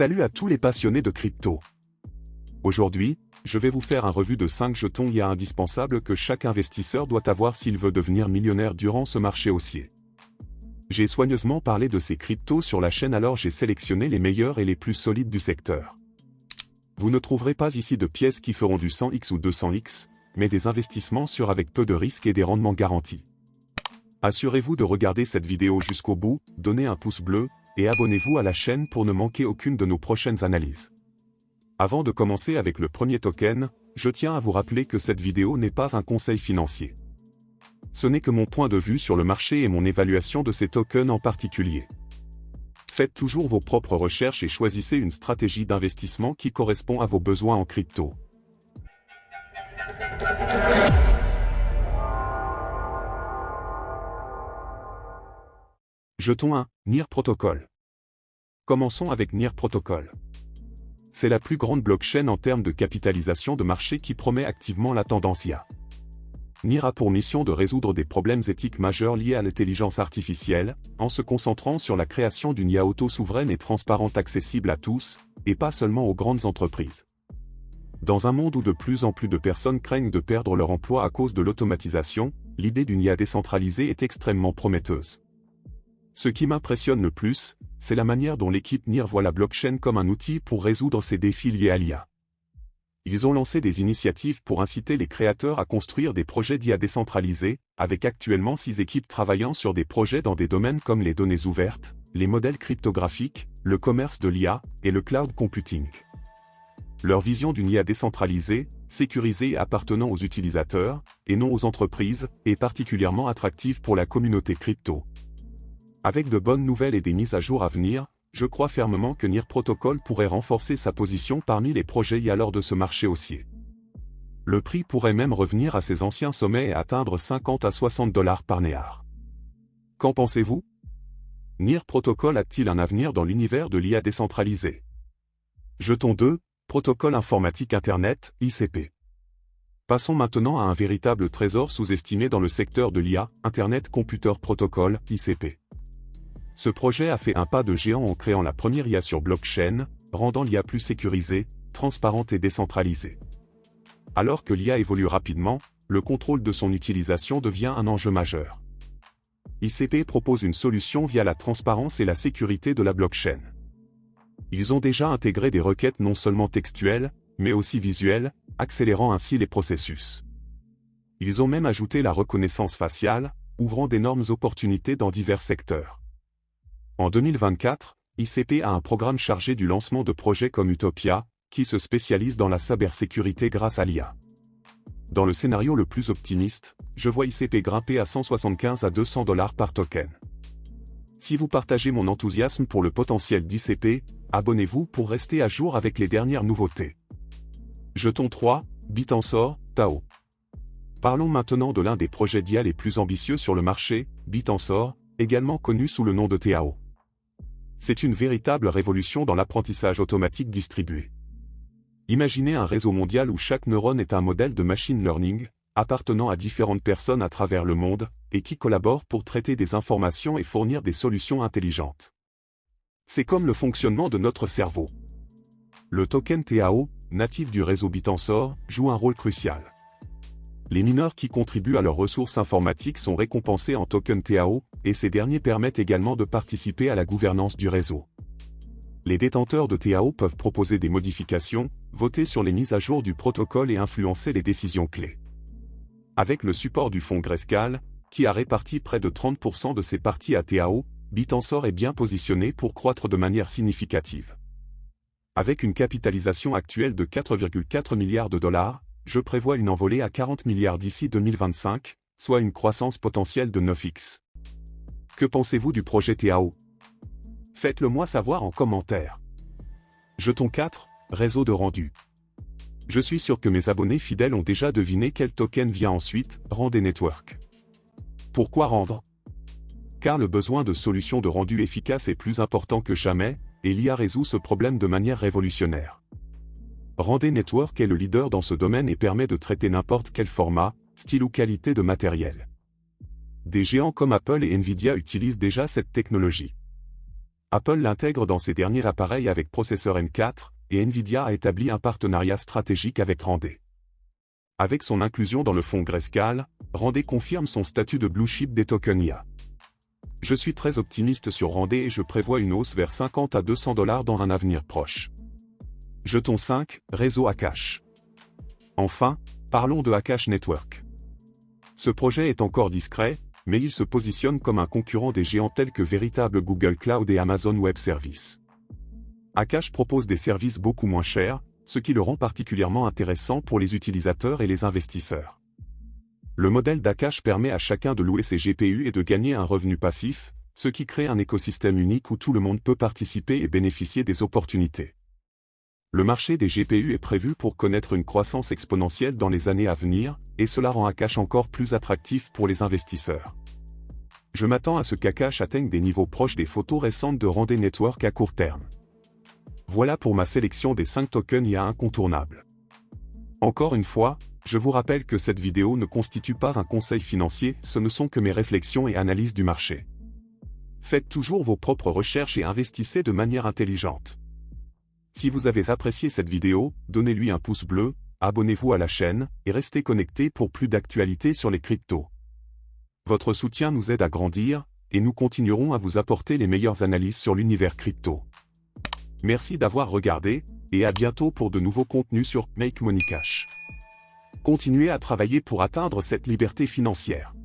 Salut à tous les passionnés de crypto. Aujourd'hui, je vais vous faire un revue de 5 jetons IA indispensables que chaque investisseur doit avoir s'il veut devenir millionnaire durant ce marché haussier. J'ai soigneusement parlé de ces cryptos sur la chaîne, alors j'ai sélectionné les meilleurs et les plus solides du secteur. Vous ne trouverez pas ici de pièces qui feront du 100x ou 200x, mais des investissements sûrs avec peu de risques et des rendements garantis. Assurez-vous de regarder cette vidéo jusqu'au bout, donnez un pouce bleu, et abonnez-vous à la chaîne pour ne manquer aucune de nos prochaines analyses. Avant de commencer avec le premier token, je tiens à vous rappeler que cette vidéo n'est pas un conseil financier. Ce n'est que mon point de vue sur le marché et mon évaluation de ces tokens en particulier. Faites toujours vos propres recherches et choisissez une stratégie d'investissement qui correspond à vos besoins en crypto. Jeton 1, NEAR Protocol. Commençons avec NEAR Protocol. C'est la plus grande blockchain en termes de capitalisation de marché qui promet activement la tendance IA. NEAR a pour mission de résoudre des problèmes éthiques majeurs liés à l'intelligence artificielle, en se concentrant sur la création d'une IA auto-souveraine et transparente accessible à tous, et pas seulement aux grandes entreprises. Dans un monde où de plus en plus de personnes craignent de perdre leur emploi à cause de l'automatisation, l'idée d'une IA décentralisée est extrêmement prometteuse. Ce qui m'impressionne le plus, c'est la manière dont l'équipe NEAR voit la blockchain comme un outil pour résoudre ces défis liés à l'IA. Ils ont lancé des initiatives pour inciter les créateurs à construire des projets d'IA décentralisés, avec actuellement 6 équipes travaillant sur des projets dans des domaines comme les données ouvertes, les modèles cryptographiques, le commerce de l'IA et le cloud computing. Leur vision d'une IA décentralisée, sécurisée et appartenant aux utilisateurs, et non aux entreprises, est particulièrement attractive pour la communauté crypto. Avec de bonnes nouvelles et des mises à jour à venir, je crois fermement que NEAR Protocol pourrait renforcer sa position parmi les projets IA lors de ce marché haussier. Le prix pourrait même revenir à ses anciens sommets et atteindre 50 à 60 $ par NEAR. Qu'en pensez-vous? NEAR Protocol a-t-il un avenir dans l'univers de l'IA décentralisée? Jeton 2, Protocole informatique Internet, ICP. Passons maintenant à un véritable trésor sous-estimé dans le secteur de l'IA, Internet Computer Protocol, ICP. Ce projet a fait un pas de géant en créant la première IA sur blockchain, rendant l'IA plus sécurisée, transparente et décentralisée. Alors que l'IA évolue rapidement, le contrôle de son utilisation devient un enjeu majeur. ICP propose une solution via la transparence et la sécurité de la blockchain. Ils ont déjà intégré des requêtes non seulement textuelles, mais aussi visuelles, accélérant ainsi les processus. Ils ont même ajouté la reconnaissance faciale, ouvrant d'énormes opportunités dans divers secteurs. En 2024, ICP a un programme chargé du lancement de projets comme Utopia, qui se spécialise dans la cybersécurité grâce à l'IA. Dans le scénario le plus optimiste, je vois ICP grimper à 175 à 200 $ par token. Si vous partagez mon enthousiasme pour le potentiel d'ICP, abonnez-vous pour rester à jour avec les dernières nouveautés. Jeton 3, BitTensor, TAO. Parlons maintenant de l'un des projets d'IA les plus ambitieux sur le marché, BitTensor, également connu sous le nom de TAO. C'est une véritable révolution dans l'apprentissage automatique distribué. Imaginez un réseau mondial où chaque neurone est un modèle de machine learning, appartenant à différentes personnes à travers le monde, et qui collaborent pour traiter des informations et fournir des solutions intelligentes. C'est comme le fonctionnement de notre cerveau. Le token TAO, natif du réseau BitTensor, joue un rôle crucial. Les mineurs qui contribuent à leurs ressources informatiques sont récompensés en token TAO, et ces derniers permettent également de participer à la gouvernance du réseau. Les détenteurs de TAO peuvent proposer des modifications, voter sur les mises à jour du protocole et influencer les décisions clés. Avec le support du fonds Grayscale, qui a réparti près de 30% de ses parties à TAO, BitTensor est bien positionné pour croître de manière significative. Avec une capitalisation actuelle de 4,4 milliards $, je prévois une envolée à 40 milliards d'ici 2025, soit une croissance potentielle de 9x. Que pensez-vous du projet TAO? Faites-le moi savoir en commentaire. Jeton 4, réseau de rendu. Je suis sûr que mes abonnés fidèles ont déjà deviné quel token vient ensuite, Rendez Network. Pourquoi rendre? Car le besoin de solutions de rendu efficaces est plus important que jamais, et l'IA résout ce problème de manière révolutionnaire. Rendez Network est le leader dans ce domaine et permet de traiter n'importe quel format, style ou qualité de matériel. Des géants comme Apple et Nvidia utilisent déjà cette technologie. Apple l'intègre dans ses derniers appareils avec processeur M4, et Nvidia a établi un partenariat stratégique avec Randé. Avec son inclusion dans le fonds Grayscale, Randé confirme son statut de blue chip des tokens IA. Je suis très optimiste sur Randé et je prévois une hausse vers 50 à 200 $ dans un avenir proche. Jeton 5, réseau Akash. Enfin, parlons de Akash Network. Ce projet est encore discret, mais il se positionne comme un concurrent des géants tels que véritable Google Cloud et Amazon Web Services. Akash propose des services beaucoup moins chers, ce qui le rend particulièrement intéressant pour les utilisateurs et les investisseurs. Le modèle d'Akash permet à chacun de louer ses GPU et de gagner un revenu passif, ce qui crée un écosystème unique où tout le monde peut participer et bénéficier des opportunités. Le marché des GPU est prévu pour connaître une croissance exponentielle dans les années à venir, et cela rend Akash encore plus attractif pour les investisseurs. Je m'attends à ce qu'Akash atteigne des niveaux proches des photos récentes de Randé Network à court terme. Voilà pour ma sélection des 5 tokens IA incontournables. Encore une fois, je vous rappelle que cette vidéo ne constitue pas un conseil financier, ce ne sont que mes réflexions et analyses du marché. Faites toujours vos propres recherches et investissez de manière intelligente. Si vous avez apprécié cette vidéo, donnez-lui un pouce bleu, abonnez-vous à la chaîne, et restez connectés pour plus d'actualités sur les cryptos. Votre soutien nous aide à grandir, et nous continuerons à vous apporter les meilleures analyses sur l'univers crypto. Merci d'avoir regardé, et à bientôt pour de nouveaux contenus sur Make Money Cash. Continuez à travailler pour atteindre cette liberté financière.